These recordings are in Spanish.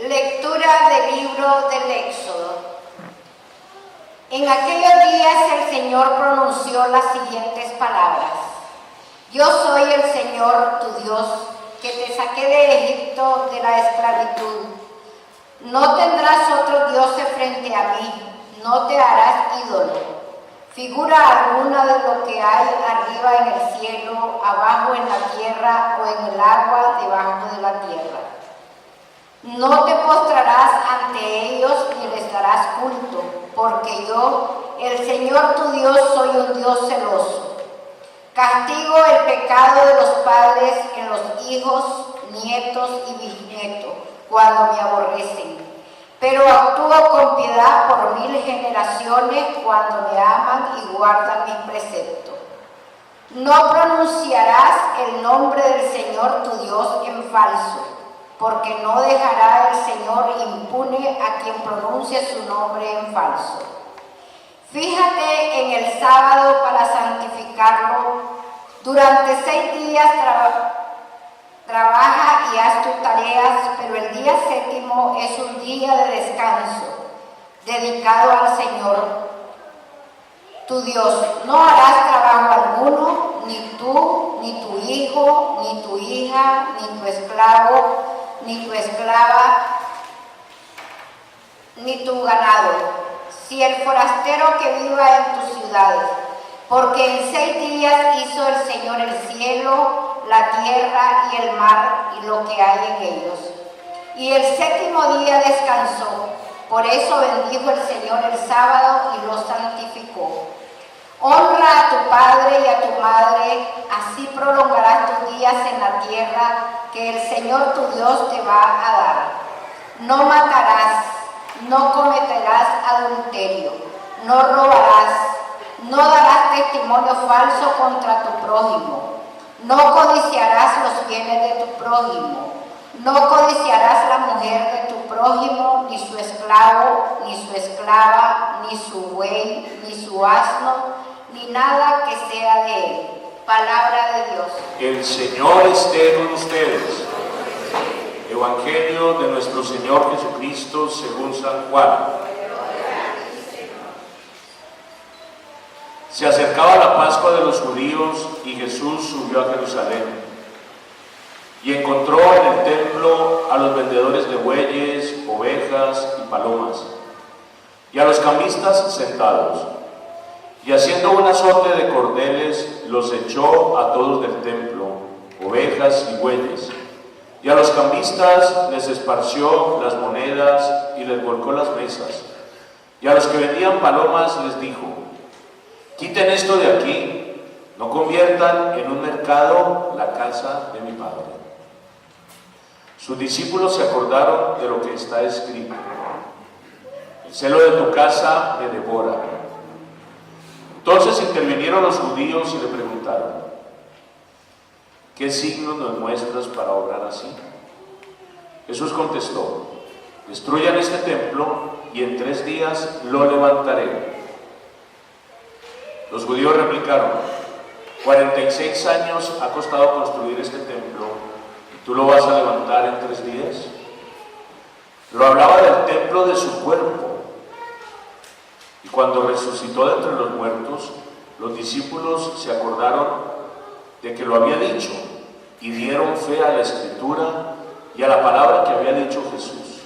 Lectura del libro del Éxodo. En aquellos días el Señor pronunció las siguientes palabras: Yo soy el Señor tu Dios, que te saqué de Egipto de la esclavitud. No tendrás otros dioses frente a mí, no te harás ídolo, figura alguna de lo que hay arriba en el cielo, abajo en la tierra o en el agua debajo de la tierra. No te postrarás ante ellos ni les darás culto, porque yo, el Señor tu Dios, soy un Dios celoso. Castigo el pecado de los padres en los hijos, nietos y bisnietos, cuando me aborrecen. Pero actúo con piedad por 1000 generaciones cuando me aman y guardan mis preceptos. No pronunciarás el nombre del Señor tu Dios en falso, porque no dejará el Señor impune a quien pronuncie su nombre en falso. Fíjate en el sábado para santificarlo. Durante 6 días trabaja y haz tus tareas, pero el día séptimo es un día de descanso, dedicado al Señor, tu Dios. No harás trabajo alguno, ni tú, ni tu hijo, ni tu hija, ni tu esclavo, ni tu esclava, ni tu ganado, si el forastero que viva en tus ciudades, porque en 6 días hizo el Señor el cielo, la tierra y el mar y lo que hay en ellos. Y el séptimo día descansó, por eso bendijo el Señor el sábado y lo santificó. Honra a tu padre y a tu madre, así prolongarás tus días en la tierra que el Señor tu Dios te va a dar. No matarás, no cometerás adulterio, no robarás, no darás testimonio falso contra tu prójimo, no codiciarás los bienes de tu prójimo, no codiciarás la mujer de tu prójimo, ni su esclavo, ni su esclava, ni su buey, ni su asno, ni nada que sea de él. Palabra de Dios. El Señor esté con ustedes. Evangelio de nuestro Señor Jesucristo según San Juan. Se acercaba la Pascua de los judíos y Jesús subió a Jerusalén y encontró en el templo a los vendedores de bueyes, ovejas y palomas y a los cambistas sentados, y haciendo un azote de cordeles los echó a todos del templo, ovejas y bueyes, y a los cambistas les esparció las monedas y les volcó las mesas, y a los que vendían palomas les dijo: quiten esto de aquí, no conviertan en un mercado la casa de mi Padre. Sus discípulos se acordaron de lo que está escrito: el celo de tu casa me devora. Entonces intervinieron los judíos y le preguntaron: ¿qué signos nos muestras para obrar así? Jesús contestó: destruyan este templo y en 3 días lo levantaré. Los judíos replicaron: 46 años ha costado construir este templo, ¿y tú lo vas a levantar en 3 días? Lo hablaba del templo de su cuerpo. Y cuando resucitó de entre los muertos, los discípulos se acordaron de que lo había dicho y dieron fe a la Escritura y a la palabra que había dicho Jesús.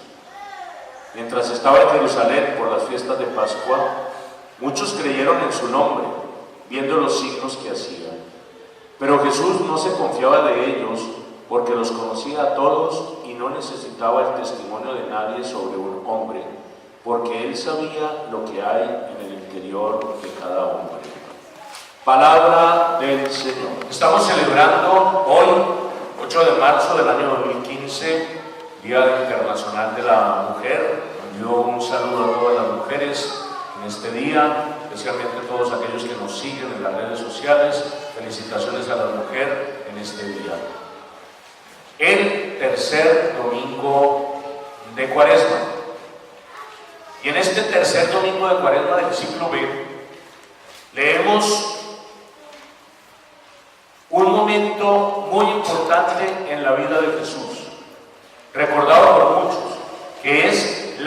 Mientras estaba en Jerusalén por las fiestas de Pascua, muchos creyeron en su nombre, viendo los signos que hacía. Pero Jesús no se confiaba de ellos, porque los conocía a todos y no necesitaba el testimonio de nadie sobre un hombre, porque él sabía lo que hay en el interior de cada hombre. Palabra del Señor. Estamos celebrando hoy, 8 de marzo del año 2015, Día Internacional de la Mujer. Envío un saludo a todas las mujeres en este día, especialmente a todos aquellos que nos siguen en las redes sociales. Felicitaciones a la mujer en este día. El tercer domingo de Cuaresma. Y en este tercer domingo de Cuaresma del ciclo B, leemos un momento muy importante en la vida de Jesús, recordado por muchos,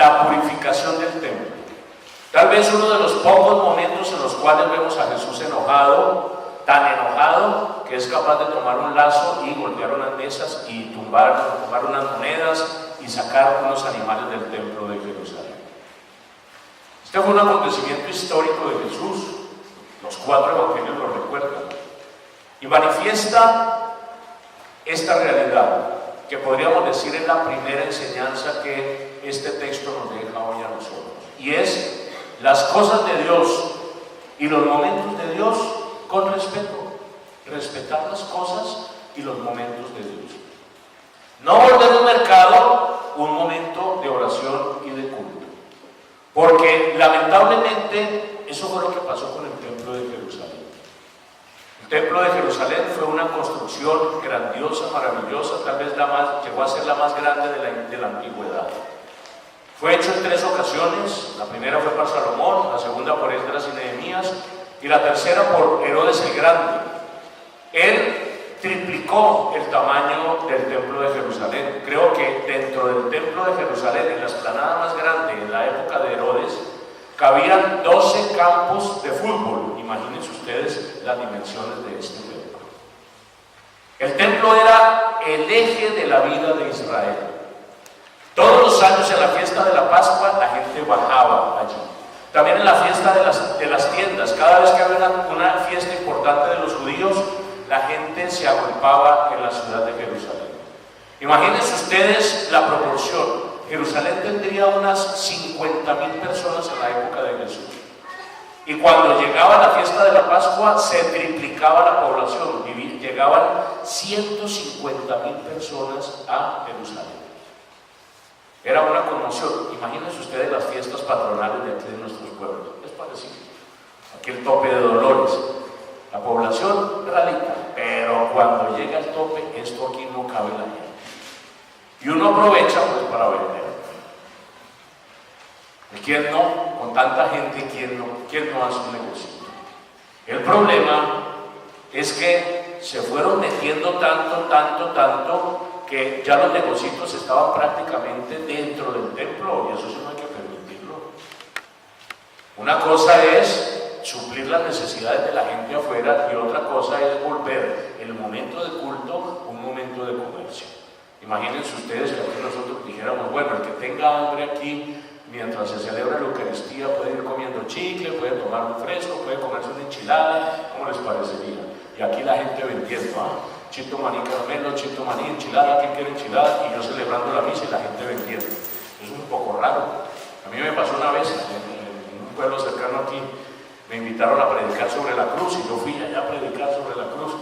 la purificación del templo. Tal vez uno de los pocos momentos en los cuales vemos a Jesús enojado, tan enojado que es capaz de tomar un lazo y golpear unas mesas y tumbar unas monedas y sacar unos animales del templo de Jerusalén. Este fue un acontecimiento histórico de Jesús. Los 4 evangelios lo recuerdan y manifiesta esta realidad que podríamos decir es la primera enseñanza que este texto nos deja hoy a nosotros, y es las cosas de Dios y los momentos de Dios con respeto. Respetar las cosas y los momentos de Dios. No volver un mercado un momento de oración y de culto, porque lamentablemente eso fue lo que pasó con el templo de Jerusalén. El templo de Jerusalén fue una construcción grandiosa, maravillosa, tal vez llegó a ser la más grande de la antigüedad. Fue hecho en 3 ocasiones. La primera fue por Salomón, la segunda por Esdras y Nehemías, y la tercera por Herodes el Grande. Él triplicó el tamaño del templo de Jerusalén. Creo que dentro del templo de Jerusalén, en la explanada más grande en la época de Herodes, cabían 12 campos de fútbol. Imagínense ustedes las dimensiones de este templo. El templo era el eje de la vida de Israel. Todos los años en la fiesta de la Pascua la gente bajaba allí. También en la fiesta de las tiendas, cada vez que había una fiesta importante de los judíos, la gente se agolpaba en la ciudad de Jerusalén. Imagínense ustedes la proporción. Jerusalén tendría unas 50,000 personas en la época de Jesús. Y cuando llegaba la fiesta de la Pascua, se triplicaba la población. Llegaban 150,000 personas a Jerusalén. Era una conmoción. Imagínense ustedes las fiestas patronales de aquí de nuestros pueblos. Es parecido. Aquí el tope de Dolores. La población radica, pero cuando llega el tope, esto aquí no cabe la gente. Y uno aprovecha pues para vender. ¿Y quién no? Con tanta gente, ¿quién no hace un negocio? El problema es que se fueron metiendo tanto, que ya los negocios estaban prácticamente dentro del templo, y eso sí no hay que permitirlo. Una cosa es suplir las necesidades de la gente afuera, y otra cosa es volver el momento de culto un momento de comercio. Imagínense ustedes que aquí nosotros dijéramos, bueno, el que tenga hambre aquí mientras se celebra la Eucaristía puede ir comiendo chicle, puede tomar un fresco, puede comerse una enchilada, ¿cómo les parecería? Y aquí la gente vendiendo, chito maní caramelo, chito maní, enchilada, ¿quién quiere enchilada? Y yo celebrando la misa y la gente vendiendo. Es un poco raro. A mí me pasó una vez en un pueblo cercano aquí, me invitaron a predicar sobre la cruz, y yo fui allá a predicar sobre la cruz,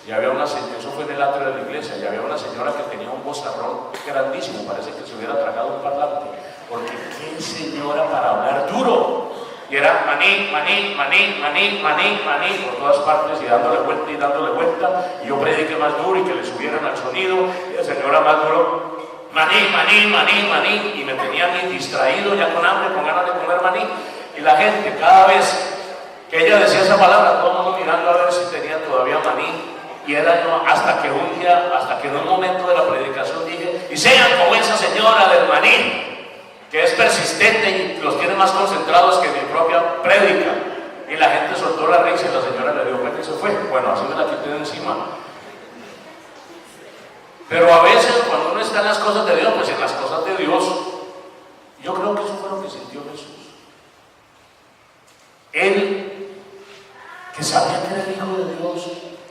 y había una señora, eso fue en el atrio de la iglesia, y había una señora que tenía un vozarrón grandísimo, parece que se hubiera tragado un parlante, porque qué señora para hablar duro. Y era maní, maní, maní, maní, maní, maní, por todas partes, y dándole vuelta, y yo prediqué más duro y que le subieran al sonido, y la señora más duro, maní, maní, maní, maní, y me tenía a mí distraído, ya con hambre, con ganas de comer maní, y la gente, cada vez que ella decía esa palabra, todo el mundo mirando a ver si tenía todavía maní, y era yo, hasta que un día, hasta que en un momento de la predicación dije, y sean como esa señora del maní, que es persistente y los tiene más concentrados que mi propia prédica. Y la gente soltó la risa y la señora le dio cuenta y se fue. Bueno, así me la quité de encima. Pero a veces cuando uno está en las cosas de Dios, pues en las cosas de Dios, yo creo que eso fue lo que sintió Jesús. Él, que sabía que era el Hijo de Dios,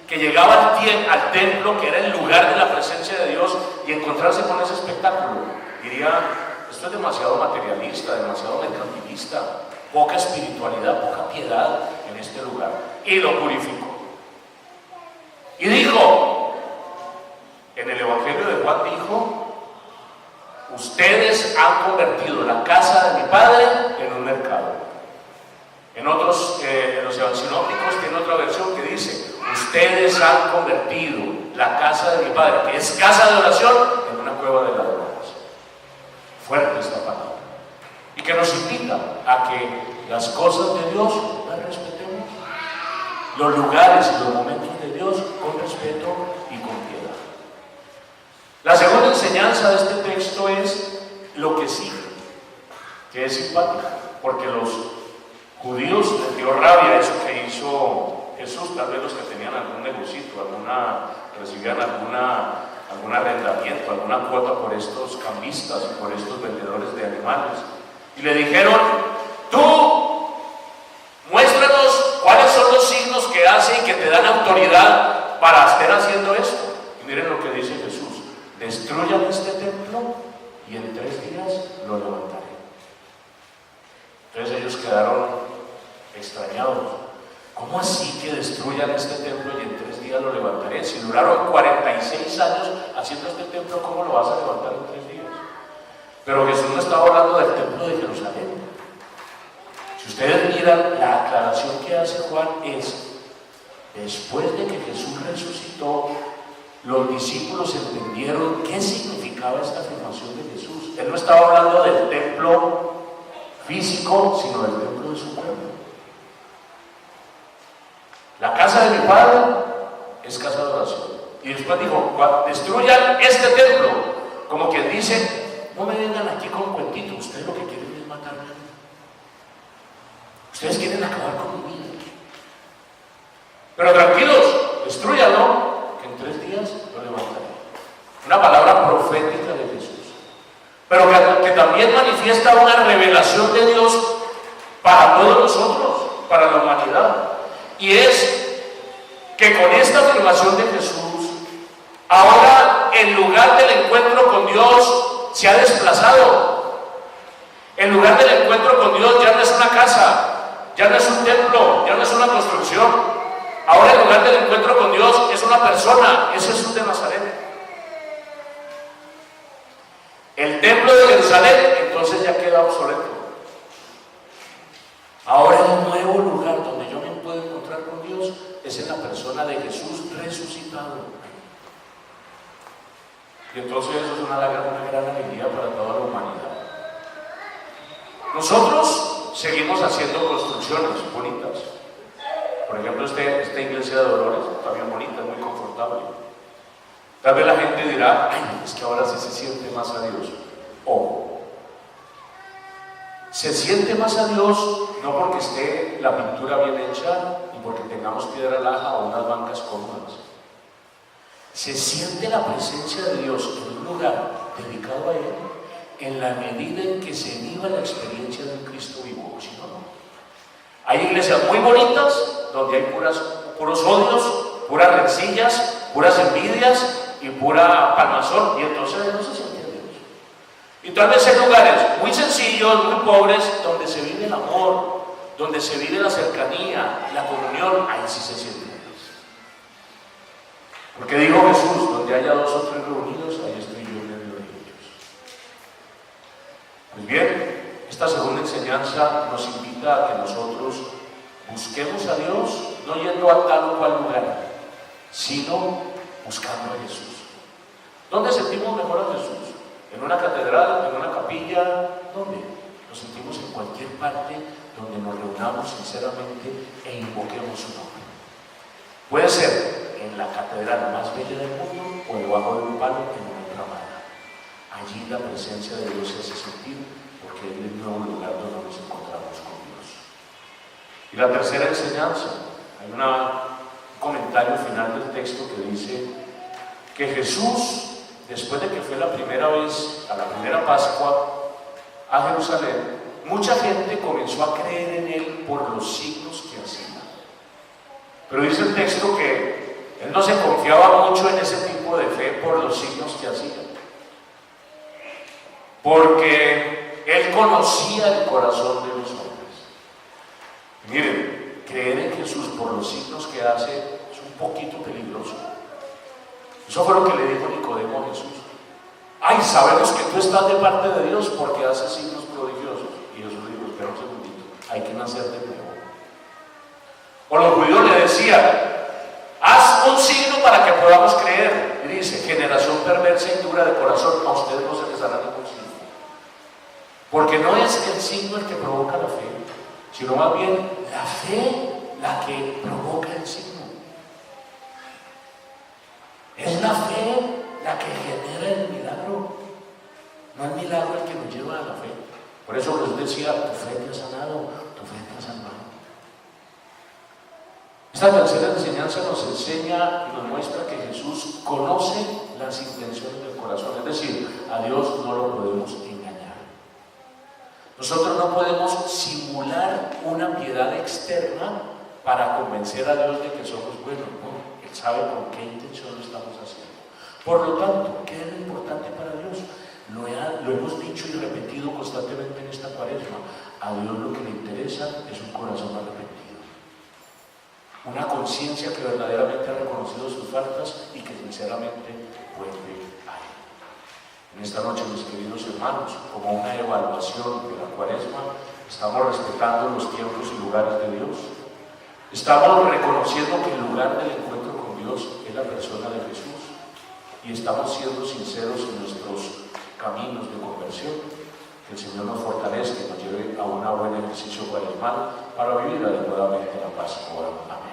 que llegaba al templo, que era el lugar de la presencia de Dios, y encontrarse con ese espectáculo, diría, esto es demasiado materialista, demasiado mercantilista, poca espiritualidad, poca piedad en este lugar. Y lo purificó. Y dijo, en el Evangelio de Juan dijo, ustedes han convertido la casa de mi Padre en un mercado. En otros, en los evangelópicos tiene otra versión que dice, ustedes han convertido la casa de mi Padre, que es casa de oración, en una cueva de ladrones. Fuerte esta palabra, y que nos invita a que las cosas de Dios las respetemos, los lugares y los momentos de Dios con respeto y con piedad. La segunda enseñanza de este texto es lo que sigue. que es simpática, porque los judíos les dio rabia eso que hizo Jesús. Tal vez los que tenían algún negocito, recibían algún arrendamiento, alguna cuota por estos cambistas y por estos vendedores de animales, y le dijeron: tú muéstranos cuáles son los signos que hace y que te dan autoridad para estar haciendo esto. Y miren lo que dice Jesús: destruyan este templo y en 3 días lo levantaré. Entonces ellos quedaron extrañados. ¿Cómo así que destruyan este templo y en 3 días lo levantaré? Si duraron 46 años haciendo este templo, ¿cómo lo vas a levantar en 3 días? Pero Jesús no estaba hablando del templo de Jerusalén. Si ustedes miran, la aclaración que hace Juan es: después de que Jesús resucitó, los discípulos entendieron qué significaba esta afirmación de Jesús. Él no estaba hablando del templo físico, sino del templo de su pueblo. La casa de mi padre es casa de oración. Y después dijo: destruyan este templo. Como quien dice: no me vengan aquí con cuentitos, ustedes lo que quieren es matarme. Ustedes quieren acabar con mi vida. Pero tranquilos, destruyanlo, que en 3 días lo levantaré. Una palabra profética de Jesús, pero que también manifiesta una revelación de Dios para todos nosotros, para la humanidad. Y es que con esta afirmación de Jesús, ahora el lugar del encuentro con Dios se ha desplazado. El lugar del encuentro con Dios ya no es una casa, ya no es un templo, ya no es una construcción. Ahora el lugar del encuentro con Dios es una persona, es Jesús de Nazaret. El templo de Jerusalén entonces ya queda obsoleto. Ahora el nuevo lugar donde yo me puedo encontrar con Dios es en la persona de Jesús resucitado. Y entonces eso es una gran alegría para toda la humanidad. Nosotros seguimos haciendo construcciones bonitas. Por ejemplo, esta iglesia de Dolores está bien bonita, muy confortable. Tal vez la gente dirá: ay, es que ahora sí se siente más a Dios. Ojo, se siente más a Dios no porque esté la pintura bien hecha ni porque tengamos piedra laja o unas bancas cómodas. Se siente la presencia de Dios en un lugar dedicado a Él en la medida en que se viva la experiencia del Cristo vivo. Si no, no. Hay iglesias muy bonitas donde hay puros odios, puras rencillas, puras envidias y pura palmazón, y entonces no se siente Dios. Y tal vez hay lugares muy sencillos, muy pobres, donde se vive el amor, donde se vive la cercanía, la comunión. Ahí sí se siente Dios. Porque dijo Jesús: donde haya 2 o 3 reunidos, ahí estoy yo en medio de ellos. Pues bien, esta segunda enseñanza nos invita a que nosotros busquemos a Dios, no yendo a tal o cual lugar, sino buscando a Jesús. ¿Dónde sentimos mejor a Jesús? ¿En una catedral? ¿En una capilla? ¿Dónde? Nos sentimos en cualquier parte donde nos reunamos sinceramente e invoquemos su nombre. Puede ser en la catedral más bella del mundo o debajo de un palo en una enramada. Allí la presencia de Dios se hace sentir, porque es el nuevo lugar donde nos encontramos con Dios. Y la tercera enseñanza, hay un comentario final del texto que dice que Jesús, después de que fue la primera vez, a la primera Pascua a Jerusalén, mucha gente comenzó a creer en Él por los signos que hacía. Pero dice el texto que Él no se confiaba mucho en ese tipo de fe por los signos que hacía, porque Él conocía el corazón de los hombres. Miren, creer en Jesús por los signos que hace es un poquito peligroso. Eso fue lo que le dijo Nicodemo a Jesús: ay, sabemos que tú estás de parte de Dios porque haces signos prodigiosos. Y Jesús dijo: espera un segundito, hay que nacer de nuevo. O los judíos le decían: haz un signo para que podamos creer. Y dice: generación perversa y dura de corazón, a ustedes no se les hará ningún signo. Porque no es el signo el que provoca la fe, sino más bien la fe la que provoca el signo. Es la fe la que genera el milagro, no el milagro el que nos lleva a la fe. Por eso Jesús decía, tu fe te ha sanado, tu fe te ha salvado. Esta tercera enseñanza nos enseña y nos muestra que Jesús conoce las intenciones del corazón, es decir, a Dios no lo podemos engañar. Nosotros no podemos simular una piedad externa para convencer a Dios de que somos buenos, no. Él sabe con qué intención lo estamos haciendo. Por lo tanto, ¿qué es lo importante para Dios? Lo hemos dicho y repetido constantemente en esta cuaresma. A Dios lo que le interesa es un corazón arrepentido, una conciencia que verdaderamente ha reconocido sus faltas y que sinceramente vuelve a Él. En esta noche, mis queridos hermanos, como una evaluación de la cuaresma, estamos respetando los tiempos y lugares de Dios. Estamos reconociendo que el lugar del encuentro con Dios es la persona de Jesús y estamos siendo sinceros en nuestros caminos de conversión. Que el Señor nos fortalezca y nos lleve a un buen ejercicio cuaresmal para vivir adecuadamente la Pascua. Amén.